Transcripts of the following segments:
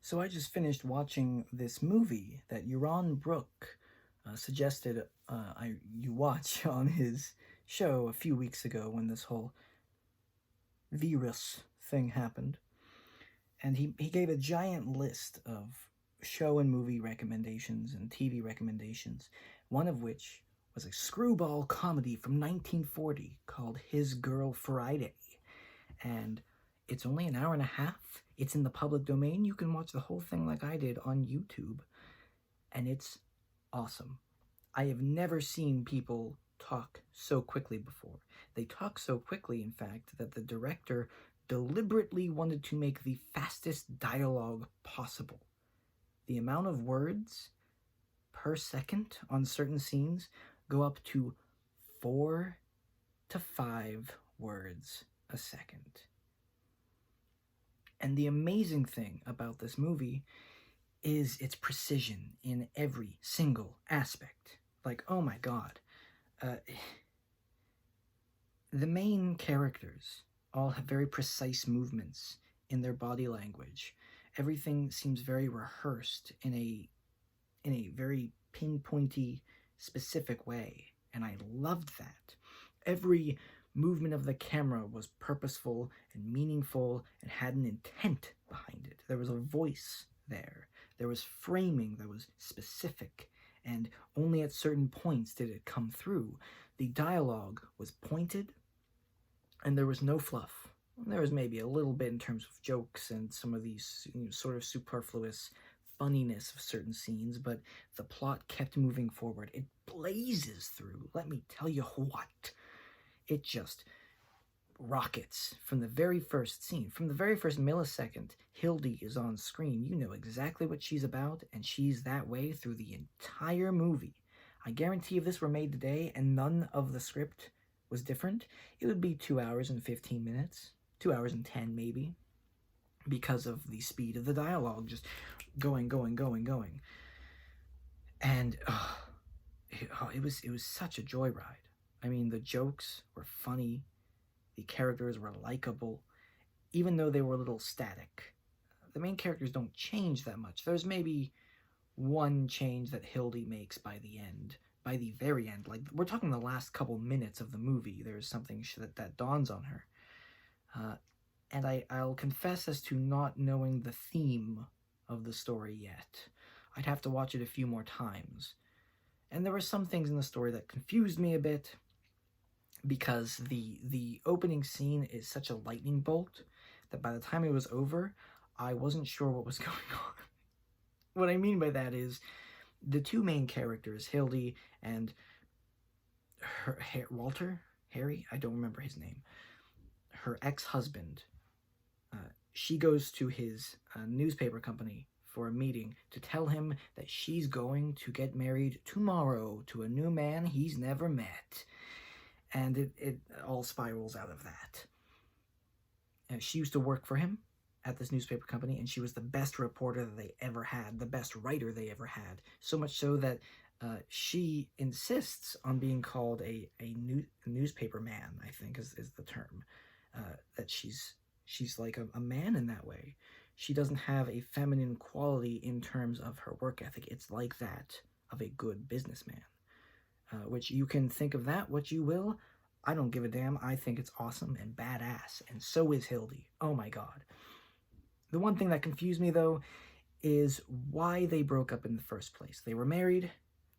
So I just finished watching this movie that Yaron Brook suggested you watch on his show a few weeks ago when this whole virus thing happened. And he gave a giant list of show and movie recommendations and TV recommendations, one of which was a screwball comedy from 1940 called His Girl Friday. And it's only an hour and a half. It's in the public domain. You can watch the whole thing like I did on YouTube. And it's awesome. I have never seen people talk so quickly before. They talk so quickly, in fact, that the director deliberately wanted to make the fastest dialogue possible. The amount of words per second on certain scenes go up to 4 to 5 words a second. And the amazing thing about this movie is its precision in every single aspect. Like, oh my god. The main characters all have very precise movements in their body language. Everything seems very rehearsed in a very pinpointy, specific way, and I loved that. Every movement of the camera was purposeful and meaningful and had an intent behind it. There was a voice there. There was framing that was specific, and only at certain points did it come through. The dialogue was pointed, and there was no fluff. There was maybe a little bit in terms of jokes and some of these sort of superfluous funniness of certain scenes, but the plot kept moving forward. It blazes through. Let me tell you what. It just rockets from the very first scene. From the very first millisecond Hildy is on screen, you know exactly what she's about, and she's that way through the entire movie. I guarantee if this were made today and none of the script was different, it would be 2 hours and 15 minutes. 2 hours and 10 maybe, because of the speed of the dialogue, just going. And it was such a joyride. I mean, the jokes were funny, the characters were likable, even though they were a little static. The main characters don't change that much. There's maybe one change that Hildy makes by the end. By the very end, like we're talking the last couple minutes of the movie, there's something that dawns on her. And I'll confess as to not knowing the theme of the story yet. I'd have to watch it a few more times. And there were some things in the story that confused me a bit, because the opening scene is such a lightning bolt that by the time it was over, I wasn't sure what was going on. What I mean by that is, the two main characters, Hildy and Harry, I don't remember his name, her ex-husband, she goes to his newspaper company for a meeting to tell him that she's going to get married tomorrow to a new man he's never met. And it all spirals out of that. And she used to work for him at this newspaper company, and she was the best reporter that they ever had, the best writer they ever had. So much so that she insists on being called a newspaper man, I think is the term. That she's like a man in that way. She doesn't have a feminine quality in terms of her work ethic. It's like that of a good businessman. Which you can think of that what you will. I don't give a damn. I think it's awesome and badass. And so is Hildy. Oh my god. The one thing that confused me, though, is why they broke up in the first place. They were married,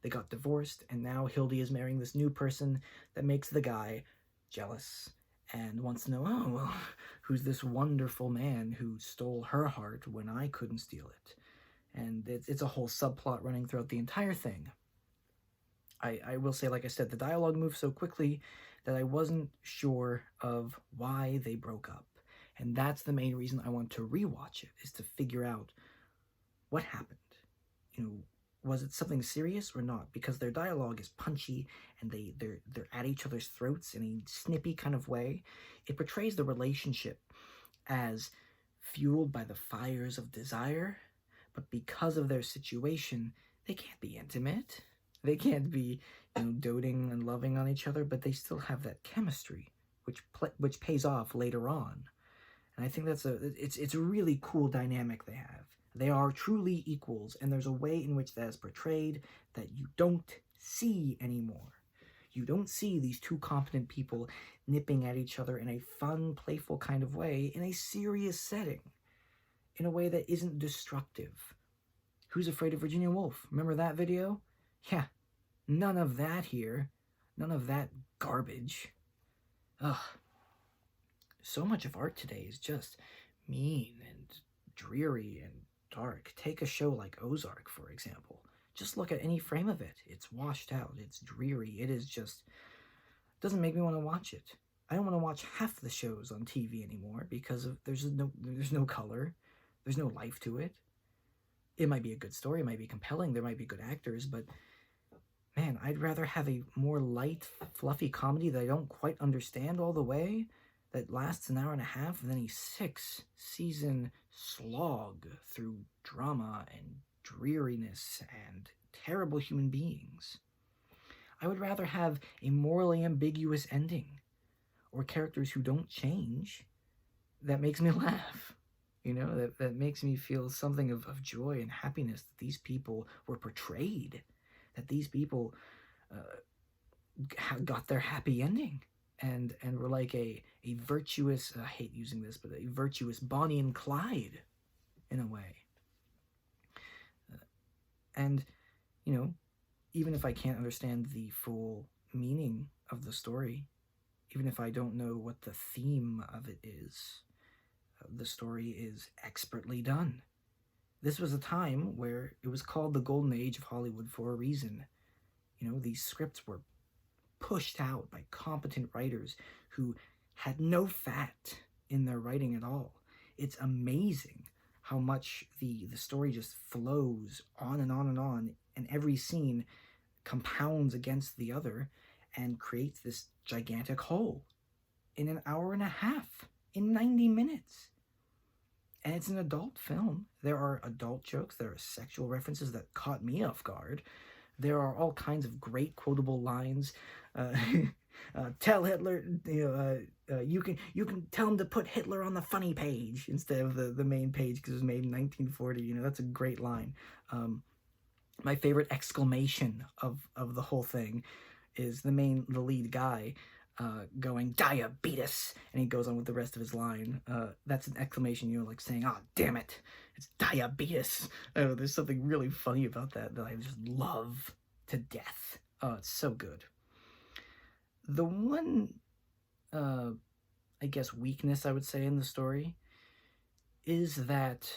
they got divorced, and now Hildy is marrying this new person that makes the guy jealous and wants to know, oh, well, who's this wonderful man who stole her heart when I couldn't steal it? And it's a whole subplot running throughout the entire thing. I will say, like I said, the dialogue moved so quickly that I wasn't sure of why they broke up. And that's the main reason I want to rewatch it, is to figure out what happened. Was it something serious or not? Because their dialogue is punchy, and they're at each other's throats in a snippy kind of way. It portrays the relationship as fueled by the fires of desire, but because of their situation, they can't be intimate. They can't be, doting and loving on each other, but they still have that chemistry, which pays off later on. And I think it's a really cool dynamic they have. They are truly equals, and there's a way in which that is portrayed that you don't see anymore. You don't see these two competent people nipping at each other in a fun, playful kind of way in a serious setting, in a way that isn't destructive. Who's Afraid of Virginia Woolf? Remember that video? Yeah, none of that here. None of that garbage. Ugh. So much of art today is just mean and dreary and dark. Take a show like Ozark, for example. Just look at any frame of it. It's washed out. It's dreary. It is just... doesn't make me want to watch it. I don't want to watch half the shows on TV anymore because there's no color. There's no life to it. It might be a good story. It might be compelling. There might be good actors, but man, I'd rather have a more light, fluffy comedy that I don't quite understand all the way, that lasts an hour and a half, than a 6-season slog through drama and dreariness and terrible human beings. I would rather have a morally ambiguous ending, or characters who don't change, that makes me laugh. You know, that makes me feel something of joy and happiness that these people were portrayed, that these people got their happy ending and were like a virtuous, I hate using this, but a virtuous Bonnie and Clyde in a way. And, you know, even if I can't understand the full meaning of the story, even if I don't know what the theme of it is, the story is expertly done. This was a time where it was called the Golden Age of Hollywood for a reason. You know, these scripts were pushed out by competent writers who had no fat in their writing at all. It's amazing how much the story just flows on and on and on, and every scene compounds against the other and creates this gigantic whole in an hour and a half, in 90 minutes. And it's an adult film. There are adult jokes, there are sexual references that caught me off guard. There are all kinds of great quotable lines. Tell Hitler, you can tell him to put Hitler on the funny page instead of the main page because it was made in 1940. You know, that's a great line. My favorite exclamation of the whole thing is the lead guy going, "Diabetes," and he goes on with the rest of his line. That's an exclamation, you know, like saying, "Ah, damn it, it's diabetes." Oh, there's something really funny about that I just love to death. Oh, it's so good. The one, I guess, weakness I would say in the story is that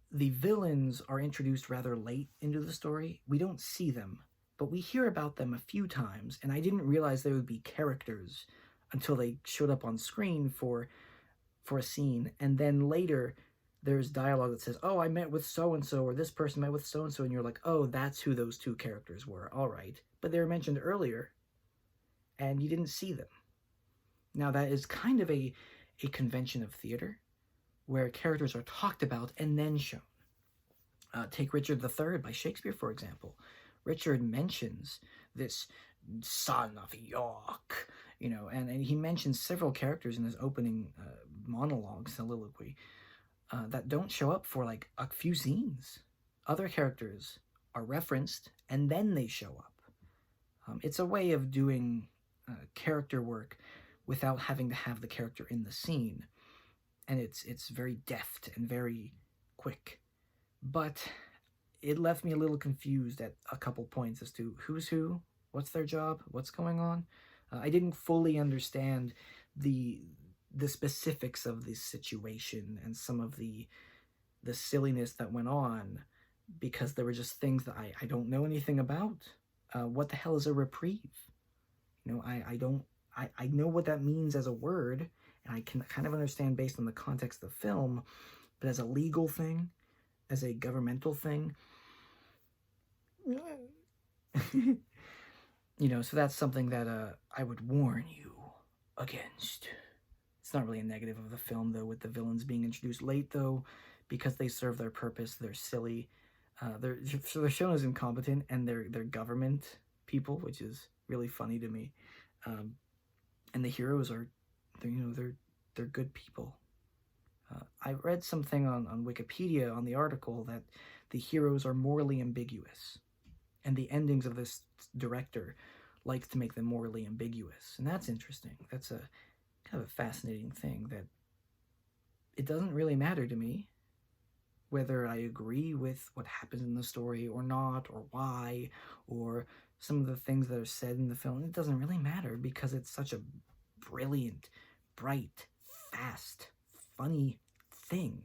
the villains are introduced rather late into the story. We don't see them, but we hear about them a few times, and I didn't realize they would be characters until they showed up on screen for a scene, and then later there's dialogue that says, "Oh, I met with so-and-so," or "This person met with so-and-so," and you're like, "Oh, that's who those two characters were, all right." But they were mentioned earlier, and you didn't see them. Now, that is kind of a convention of theater, where characters are talked about and then shown. Take Richard III by Shakespeare, for example. Richard mentions this son of York, you know, and he mentions several characters in his opening monologue, soliloquy, that don't show up for like a few scenes. Other characters are referenced and then they show up. It's a way of doing character work without having to have the character in the scene, and it's very deft and very quick. But it left me a little confused at a couple points as to who's who, what's their job, what's going on. I didn't fully understand the specifics of this situation and some of the silliness that went on, because there were just things that I don't know anything about. What the hell is a reprieve? You know, I know what that means as a word, and I can kind of understand based on the context of the film, but as a legal thing, as a governmental thing, you know, so that's something that I would warn you against. It's not really a negative of the film, though, with the villains being introduced late, though, because they serve their purpose. They're silly. They're shown as incompetent, and they're government people, which is really funny to me. And the heroes are, they're good people. I read something on Wikipedia on the article that the heroes are morally ambiguous, and the endings of this director likes to make them morally ambiguous, and that's interesting. That's a kind of a fascinating thing, that it doesn't really matter to me whether I agree with what happens in the story or not, or why, or some of the things that are said in the film. It doesn't really matter because it's such a brilliant, bright, fast, funny thing.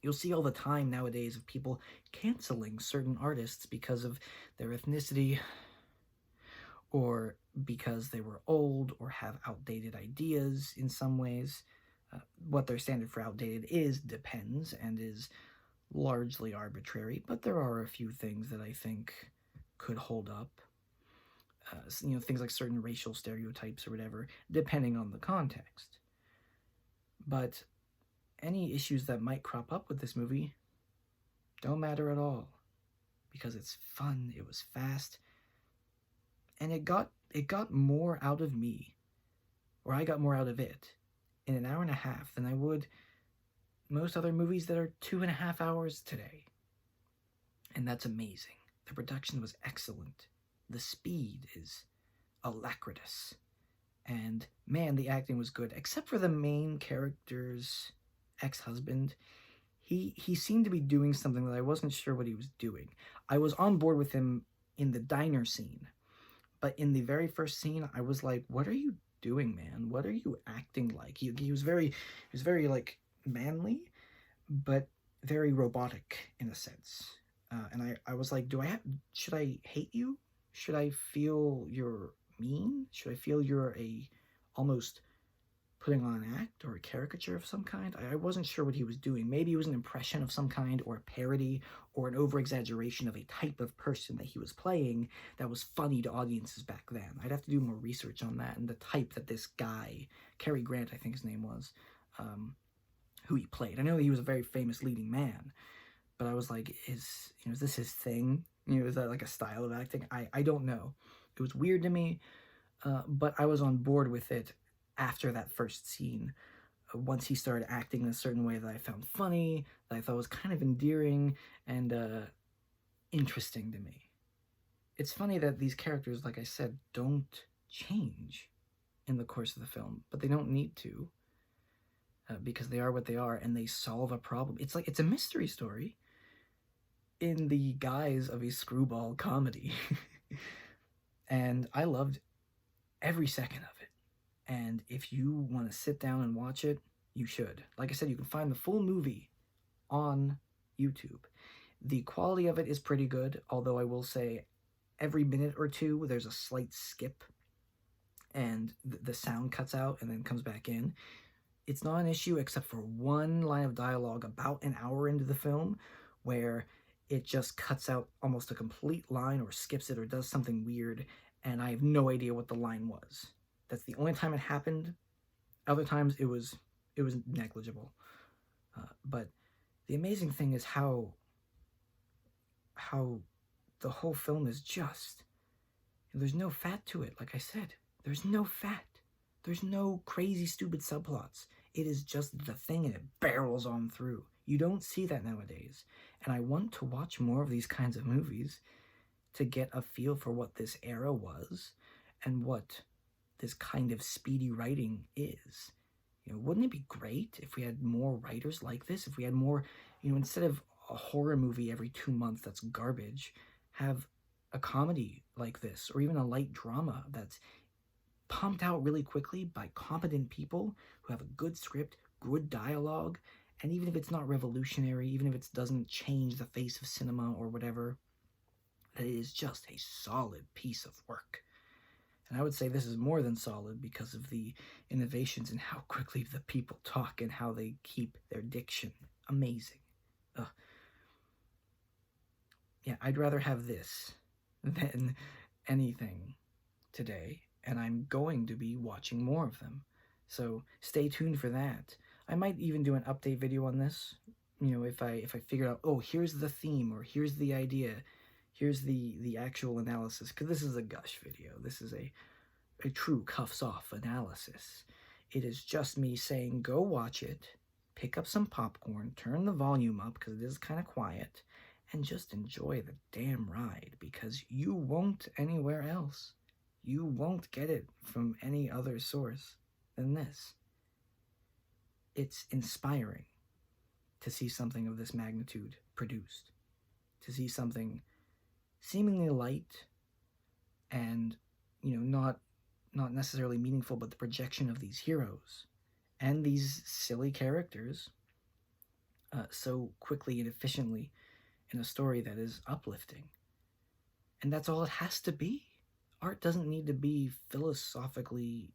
You'll see all the time nowadays of people canceling certain artists because of their ethnicity, or because they were old or have outdated ideas in some ways. What their standard for outdated is depends and is largely arbitrary, but there are a few things that I think could hold up. Things like certain racial stereotypes or whatever, depending on the context. But any issues that might crop up with this movie don't matter at all, because it's fun, it was fast, and it got more out of me, or I got more out of it, in an hour and a half than I would most other movies that are 2.5 hours today. And that's amazing. The production was excellent. The speed is alacritous. And man, the acting was good, except for the main character's ex-husband. He seemed to be doing something that I wasn't sure what he was doing. I was on board with him in the diner scene, but in the very first scene, I was like, what are you doing, man? What are you acting like? He was very like manly, but very robotic in a sense. And I was like, should I hate you? Should I feel you're mean? Should I feel you're almost putting on an act or a caricature of some kind? I wasn't sure what he was doing. Maybe it was an impression of some kind, or a parody, or an over-exaggeration of a type of person that he was playing that was funny to audiences back then. I'd have to do more research on that and the type that this guy, Cary Grant, I think his name was, who he played. I know that he was a very famous leading man, but I was like, is this his thing? Is that like a style of acting? I don't know. It was weird to me, but I was on board with it after that first scene. Once he started acting in a certain way that I found funny, that I thought was kind of endearing and interesting to me. It's funny that these characters, like I said, don't change in the course of the film, but they don't need to, because they are what they are, and they solve a problem. It's a mystery story in the guise of a screwball comedy. And I loved every second of it. And if you want to sit down and watch it, you should. Like I said, you can find the full movie on YouTube. The quality of it is pretty good, although I will say every minute or two there's a slight skip and the sound cuts out and then comes back in. It's not an issue except for one line of dialogue about an hour into the film where it just cuts out almost a complete line, or skips it, or does something weird, and I have no idea what the line was. That's the only time it happened. Other times it was negligible. But the amazing thing is how the whole film is just, there's no fat to it. Like I said, there's no fat. There's no crazy stupid subplots. It is just the thing, and it barrels on through. You don't see that nowadays. And I want to watch more of these kinds of movies to get a feel for what this era was and what this kind of speedy writing is. Wouldn't it be great if we had more writers like this? If we had more, instead of a horror movie every 2 months that's garbage, have a comedy like this, or even a light drama that's pumped out really quickly by competent people who have a good script, good dialogue, and even if it's not revolutionary, even if it doesn't change the face of cinema or whatever, that it is just a solid piece of work. And I would say this is more than solid because of the innovations in how quickly the people talk and how they keep their diction. Amazing. Yeah, I'd rather have this than anything today, and I'm going to be watching more of them. So stay tuned for that. I might even do an update video on this, if I figure out, oh, here's the theme, or here's the idea, here's the actual analysis, because this is a gush video. This is a true cuffs off analysis. It is just me saying, go watch it, pick up some popcorn, turn the volume up because it is kind of quiet, and just enjoy the damn ride because you won't anywhere else. You won't get it from any other source than this. It's inspiring to see something of this magnitude produced, to see something seemingly light and, not necessarily meaningful, but the projection of these heroes and these silly characters so quickly and efficiently in a story that is uplifting. And that's all it has to be. Art doesn't need to be philosophically,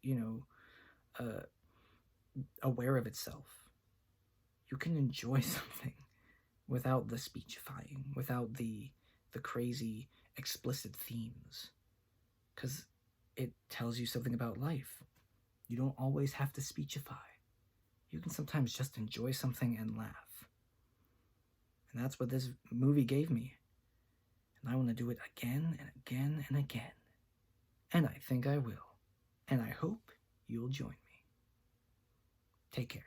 aware of itself. You can enjoy something without the speechifying, without the crazy explicit themes, because it tells you something about life. You don't always have to speechify. You can sometimes just enjoy something and laugh. And that's what this movie gave me. And I want to do it again and again and again. And I think I will. And I hope you'll join me. Take care.